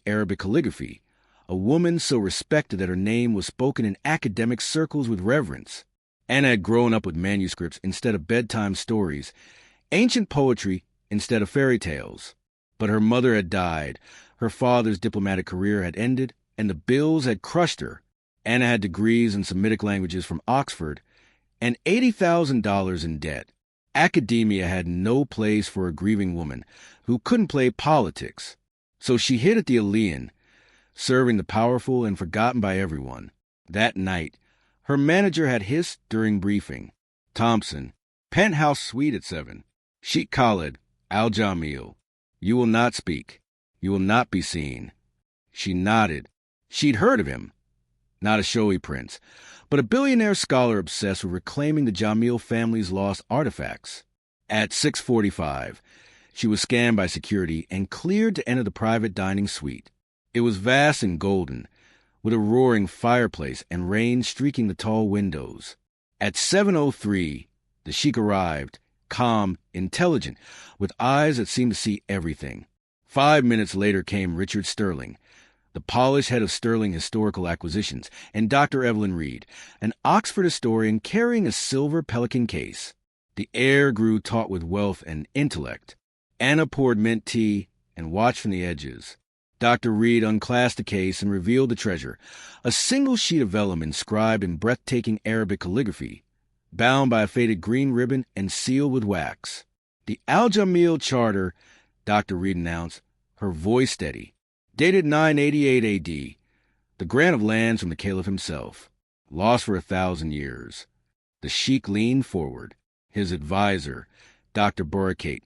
Arabic calligraphy, a woman so respected that her name was spoken in academic circles with reverence. Anna had grown up with manuscripts instead of bedtime stories, ancient poetry instead of fairy tales. But her mother had died, her father's diplomatic career had ended, and the bills had crushed her. Anna had degrees in Semitic languages from Oxford and $80,000 in debt. Academia had no place for a grieving woman who couldn't play politics. So she hid at the Alean, serving the powerful and forgotten by everyone. That night, her manager had hissed during briefing. Thompson, penthouse suite at 7. Sheikh Khalid, Al-Jamil. You will not speak. You will not be seen. She nodded. She'd heard of him. Not a showy prince, but a billionaire scholar obsessed with reclaiming the Jamil family's lost artifacts. At 6:45, she was scanned by security and cleared to enter the private dining suite. It was vast and golden, with a roaring fireplace and rain streaking the tall windows. At 7:03, the Sheikh arrived, calm, intelligent, with eyes that seemed to see everything. 5 minutes later came Richard Sterling, the polished head of Sterling Historical Acquisitions, and Dr. Evelyn Reed, an Oxford historian carrying a silver pelican case. The air grew taut with wealth and intellect. Anna poured mint tea and watched from the edges. Dr. Reed unclasped the case and revealed the treasure, a single sheet of vellum inscribed in breathtaking Arabic calligraphy, bound by a faded green ribbon and sealed with wax. The Al-Jamil Charter, Dr. Reed announced, her voice steady. Dated 988 A.D., the grant of lands from the Caliph himself, lost for 1,000 years. The Sheikh leaned forward. His advisor, Dr. Burkett,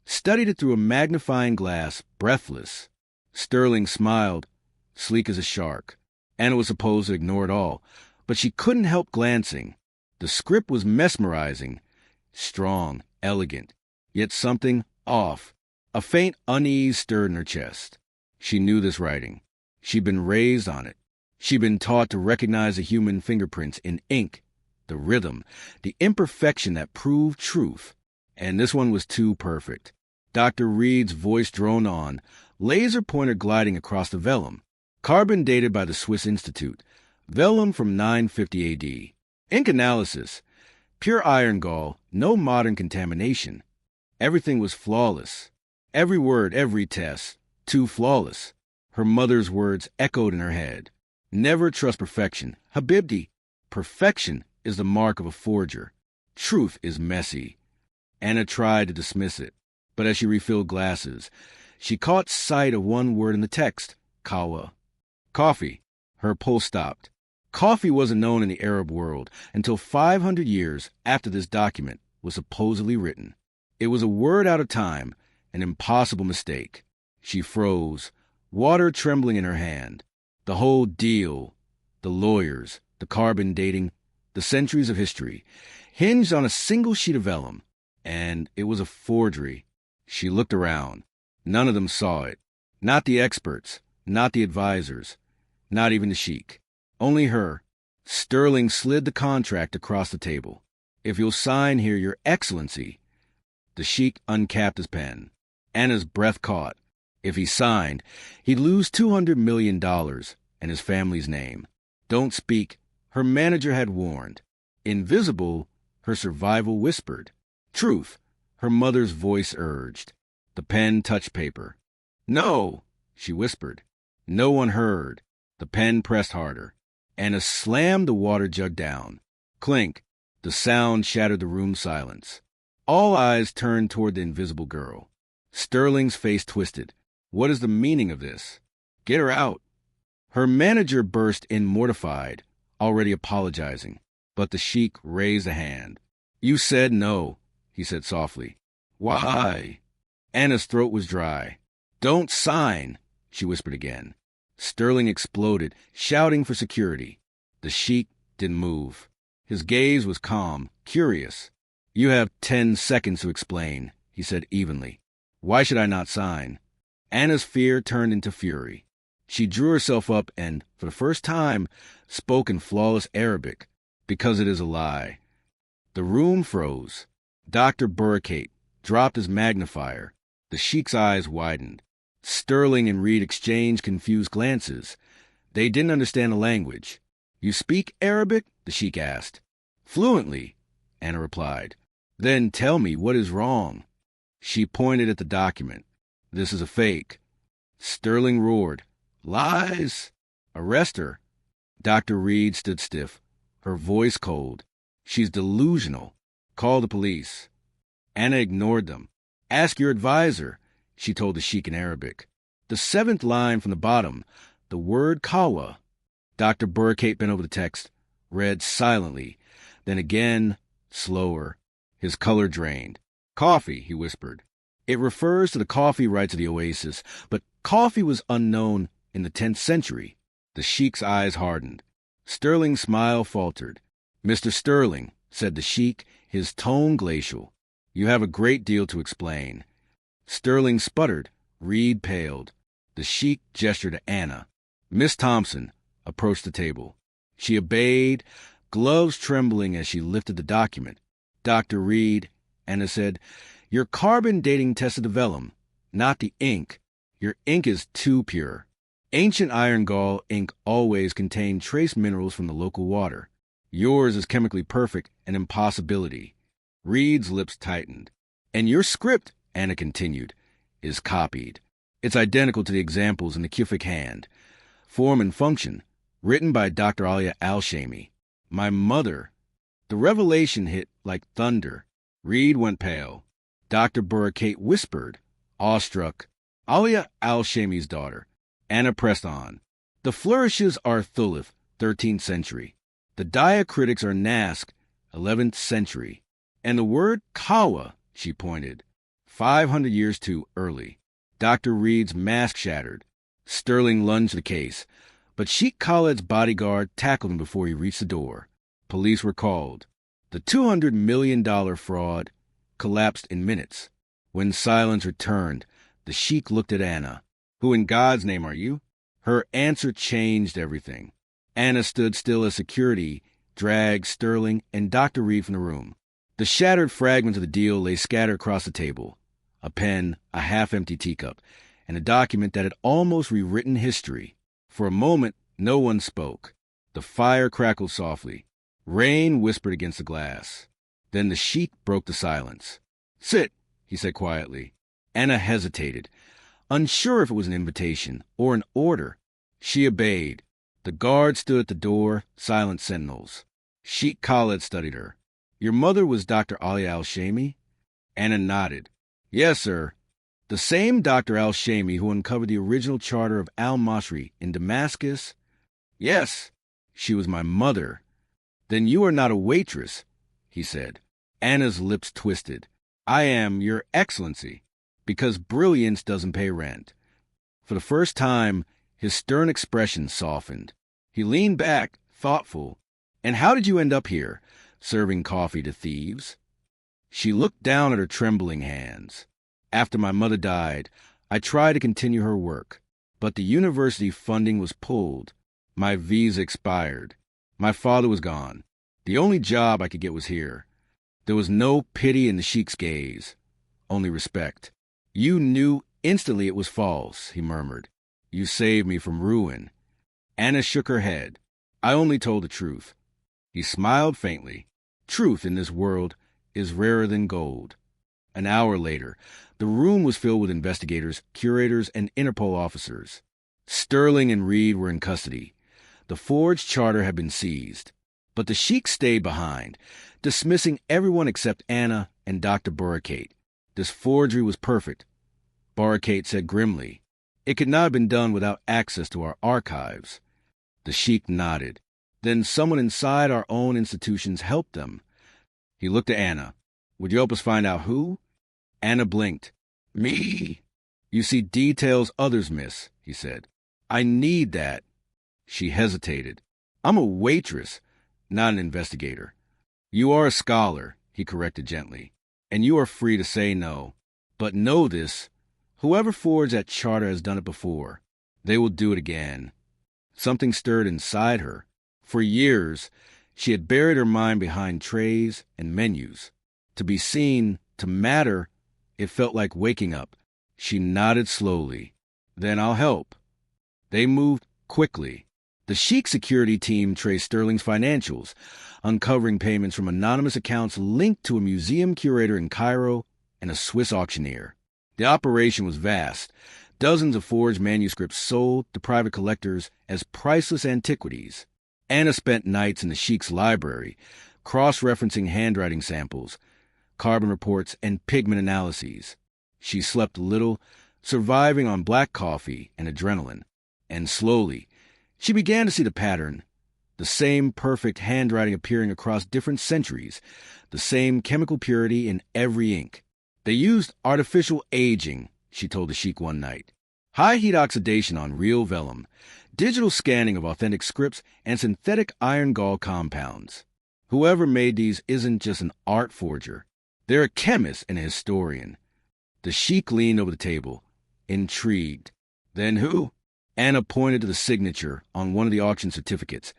studied it through a magnifying glass, breathless. Sterling smiled, sleek as a shark. Anna was supposed to ignore it all, but she couldn't help glancing. The script was mesmerizing, strong, elegant, yet something off. A faint unease stirred in her chest. She knew this writing. She'd been raised on it. She'd been taught to recognize the human fingerprints in ink, the rhythm, the imperfection that proved truth. And this one was too perfect. Dr. Reed's voice droned on, laser pointer gliding across the vellum. Carbon dated by the Swiss Institute. Vellum from 950 A.D. Ink analysis. Pure iron gall, no modern contamination. Everything was flawless. Every word, every test. Too flawless. Her mother's words echoed in her head. Never trust perfection. Habibti. Perfection is the mark of a forger. Truth is messy. Anna tried to dismiss it, but as she refilled glasses, she caught sight of one word in the text, kawa. Coffee. Her pulse stopped. Coffee wasn't known in the Arab world until 500 years after this document was supposedly written. It was a word out of time, an impossible mistake. She froze, water trembling in her hand. The whole deal, the lawyers, the carbon dating, the centuries of history, hinged on a single sheet of vellum. And it was a forgery. She looked around. None of them saw it. Not the experts, not the advisors, not even the Sheikh. Only her. Sterling slid the contract across the table. If you'll sign here, Your Excellency. The Sheikh uncapped his pen. Anna's breath caught. If he signed, he'd lose $200 million and his family's name. Don't speak, her manager had warned. Invisible, her survival whispered. Truth, her mother's voice urged. The pen touched paper. No, she whispered. No one heard. The pen pressed harder. Anna slammed the water jug down. Clink, the sound shattered the room's silence. All eyes turned toward the invisible girl. Sterling's face twisted. What is the meaning of this? Get her out. Her manager burst in mortified, already apologizing. But the Sheikh raised a hand. You said no, he said softly. Why? Anna's throat was dry. Don't sign, she whispered again. Sterling exploded, shouting for security. The Sheikh didn't move. His gaze was calm, curious. You have 10 seconds to explain, he said evenly. Why should I not sign? Anna's fear turned into fury. She drew herself up and, for the first time, spoke in flawless Arabic, because it is a lie. The room froze. Dr. Burkett dropped his magnifier. The Sheikh's eyes widened. Sterling and Reed exchanged confused glances. They didn't understand the language. "You speak Arabic?" the Sheikh asked. "Fluently," Anna replied. "Then tell me what is wrong." She pointed at the document. "This is a fake." Sterling roared. "Lies! Arrest her." Dr. Reed stood stiff, her voice cold. "She's delusional. Call the police." Anna ignored them. "Ask your advisor," she told the Sheikh in Arabic. The seventh line from the bottom, the word kawa. Dr. Burkate bent over the text, read silently, then again, slower. His color drained. "Coffee," he whispered. "It refers to the coffee rights of the oasis, but coffee was unknown in the 10th century. The Sheikh's eyes hardened. Sterling's smile faltered. "Mr. Sterling," said the Sheikh, his tone glacial, "you have a great deal to explain." Sterling sputtered. Reed paled. The Sheikh gestured to Anna. Miss Thompson approached the table. She obeyed, gloves trembling as she lifted the document. "Dr. Reed," Anna said, "your carbon dating tested the vellum, not the ink. Your ink is too pure. Ancient iron gall ink always contained trace minerals from the local water. Yours is chemically perfect, an impossibility." Reed's lips tightened. "And your script," Anna continued, "is copied. It's identical to the examples in the Kufic hand. Form and function, written by Dr. Alia Al-Shami. My mother." The revelation hit like thunder. Reed went pale. Dr. Burkate whispered, awestruck, "Alia Al-Shami's daughter." Anna pressed on. "The flourishes are Thuluth, 13th century. The diacritics are Naskh, 11th century. And the word kawa," she pointed, 500 years too early." Dr. Reed's mask shattered. Sterling lunged the case, but Sheikh Khaled's bodyguard tackled him before he reached the door. Police were called. The $200 million fraud collapsed in minutes. When silence returned, the Sheikh looked at Anna. "Who in God's name are you?" Her answer changed everything. Anna stood still as security dragged Sterling and Dr. Reed from the room. The shattered fragments of the deal lay scattered across the table. A pen, a half-empty teacup, and a document that had almost rewritten history. For a moment, no one spoke. The fire crackled softly. Rain whispered against the glass. Then the Sheikh broke the silence. "Sit," he said quietly. Anna hesitated, unsure if it was an invitation or an order. She obeyed. The guard stood at the door, silent sentinels. Sheikh Khaled studied her. "Your mother was Dr. Ali Al-Shami?" Anna nodded. "Yes, sir. The same Dr. Al-Shami who uncovered the original charter of Al-Masri in Damascus?" "Yes." "She was my mother." "Then you are not a waitress," he said. Anna's lips twisted. "I am, Your Excellency, because brilliance doesn't pay rent." For the first time, his stern expression softened. He leaned back, thoughtful. "And how did you end up here, serving coffee to thieves?" She looked down at her trembling hands. "After my mother died, I tried to continue her work, but the university funding was pulled. My visa expired. My father was gone. The only job I could get was here." There was no pity in the Sheikh's gaze, only respect. "You knew instantly it was false," he murmured. "You saved me from ruin." Anna shook her head. "I only told the truth." He smiled faintly. "Truth in this world is rarer than gold." An hour later, the room was filled with investigators, curators, and Interpol officers. Sterling and Reed were in custody. The forged charter had been seized. But the Sheikh stayed behind, dismissing everyone except Anna and Dr. Burkate. This forgery was perfect, Burkate said grimly. It could not have been done without access to our archives. The Sheikh nodded. Then someone inside our own institutions helped them. He looked at Anna. "Would you help us find out who?" Anna blinked. "Me?" "You see details others miss," he said. "I need that." She hesitated. "I'm a waitress, not an investigator." "You are a scholar," he corrected gently, "and you are free to say no. But know this, whoever forged that charter has done it before. They will do it again." Something stirred inside her. For years, she had buried her mind behind trays and menus. To be seen, to matter, it felt like waking up. She nodded slowly. Then I'll help. They moved quickly. The Sheikh security team traced Sterling's financials, uncovering payments from anonymous accounts linked to a museum curator in Cairo and a Swiss auctioneer. The operation was vast. Dozens of forged manuscripts sold to private collectors as priceless antiquities. Anna spent nights in the Sheikh's library, cross-referencing handwriting samples, carbon reports, and pigment analyses. She slept little, surviving on black coffee and adrenaline. And slowly, she began to see the pattern, the same perfect handwriting appearing across different centuries, the same chemical purity in every ink. They used artificial aging, she told the Sheikh one night. High-heat oxidation on real vellum, digital scanning of authentic scripts, and synthetic iron gall compounds. Whoever made these isn't just an art forger. They're a chemist and a historian. The Sheikh leaned over the table, intrigued. Then who? Anna pointed to the signature on one of the auction certificates.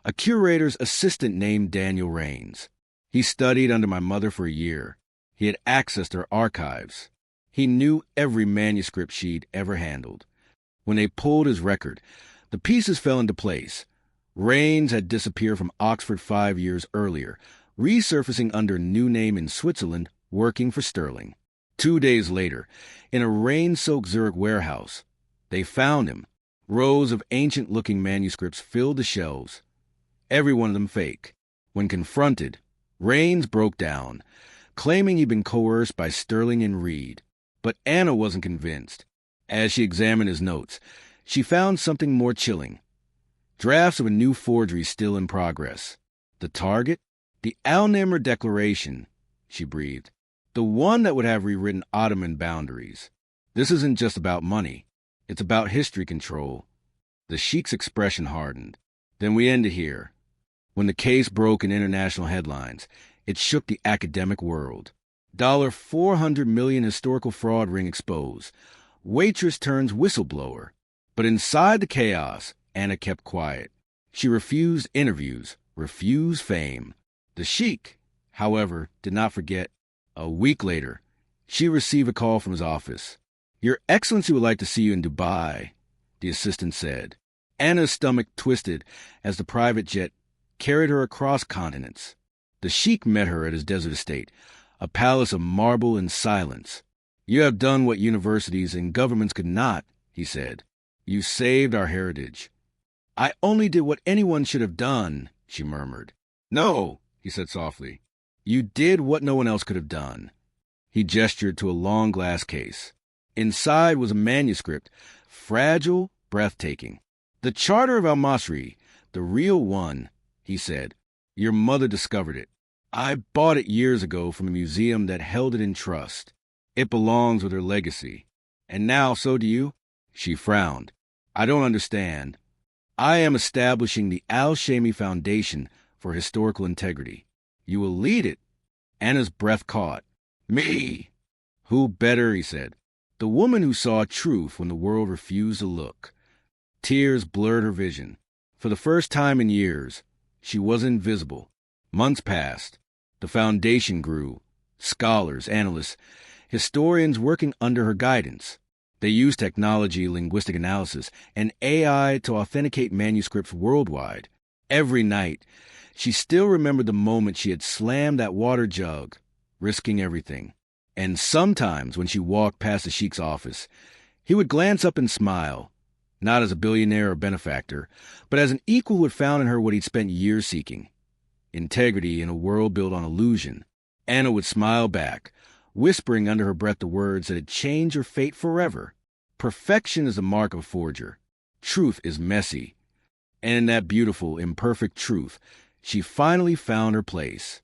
A curator's assistant named Daniel Raines. He studied under my mother for a year. He had accessed her archives. He knew every manuscript she'd ever handled. When they pulled his record, the pieces fell into place. Raines had disappeared from Oxford 5 years earlier, resurfacing under a new name in Switzerland, working for Sterling. 2 days later, in a rain-soaked Zurich warehouse, they found him. Rows of ancient-looking manuscripts filled the shelves, every one of them fake. When confronted, Raines broke down, claiming he'd been coerced by Sterling and Reed. But Anna wasn't convinced. As she examined his notes, she found something more chilling. Drafts of a new forgery still in progress. The target? The Al-Nimr Declaration, she breathed. The one that would have rewritten Ottoman boundaries. This isn't just about money. It's about history control. The Sheikh's expression hardened. Then we ended here. When the case broke in international headlines, it shook the academic world. $400 million historical fraud ring exposed. Waitress turns whistleblower. But inside the chaos, Anna kept quiet. She refused interviews, refused fame. The Sheikh, however, did not forget. A week later, she received a call from his office. "Your Excellency would like to see you in Dubai," the assistant said. Anna's stomach twisted as the private jet carried her across continents. The Sheikh met her at his desert estate, a palace of marble and silence. "You have done what universities and governments could not," he said. "You saved our heritage." "I only did what anyone should have done," she murmured. "No," he said softly. "You did what no one else could have done." He gestured to a long glass case. Inside was a manuscript, fragile, breathtaking. "The Charter of Al-Masri, the real one," he said. "Your mother discovered it. I bought it years ago from a museum that held it in trust. It belongs with her legacy. And now so do you?" She frowned. "I don't understand. I am establishing the Al-Shami Foundation for Historical Integrity. You will lead it." Anna's breath caught. "Me!" "Who better?" he said. "The woman who saw truth when the world refused to look." Tears blurred her vision. For the first time in years, she was invisible. Months passed. The foundation grew. Scholars, analysts, historians working under her guidance. They used technology, linguistic analysis, and AI to authenticate manuscripts worldwide. Every night, she still remembered the moment she had slammed that water jug, risking everything. And sometimes when she walked past the Sheikh's office, he would glance up and smile, not as a billionaire or benefactor, but as an equal who had found in her what he'd spent years seeking. Integrity in a world built on illusion. Anna would smile back, whispering under her breath the words that had changed her fate forever. Perfection is the mark of a forger. Truth is messy. And in that beautiful, imperfect truth, she finally found her place.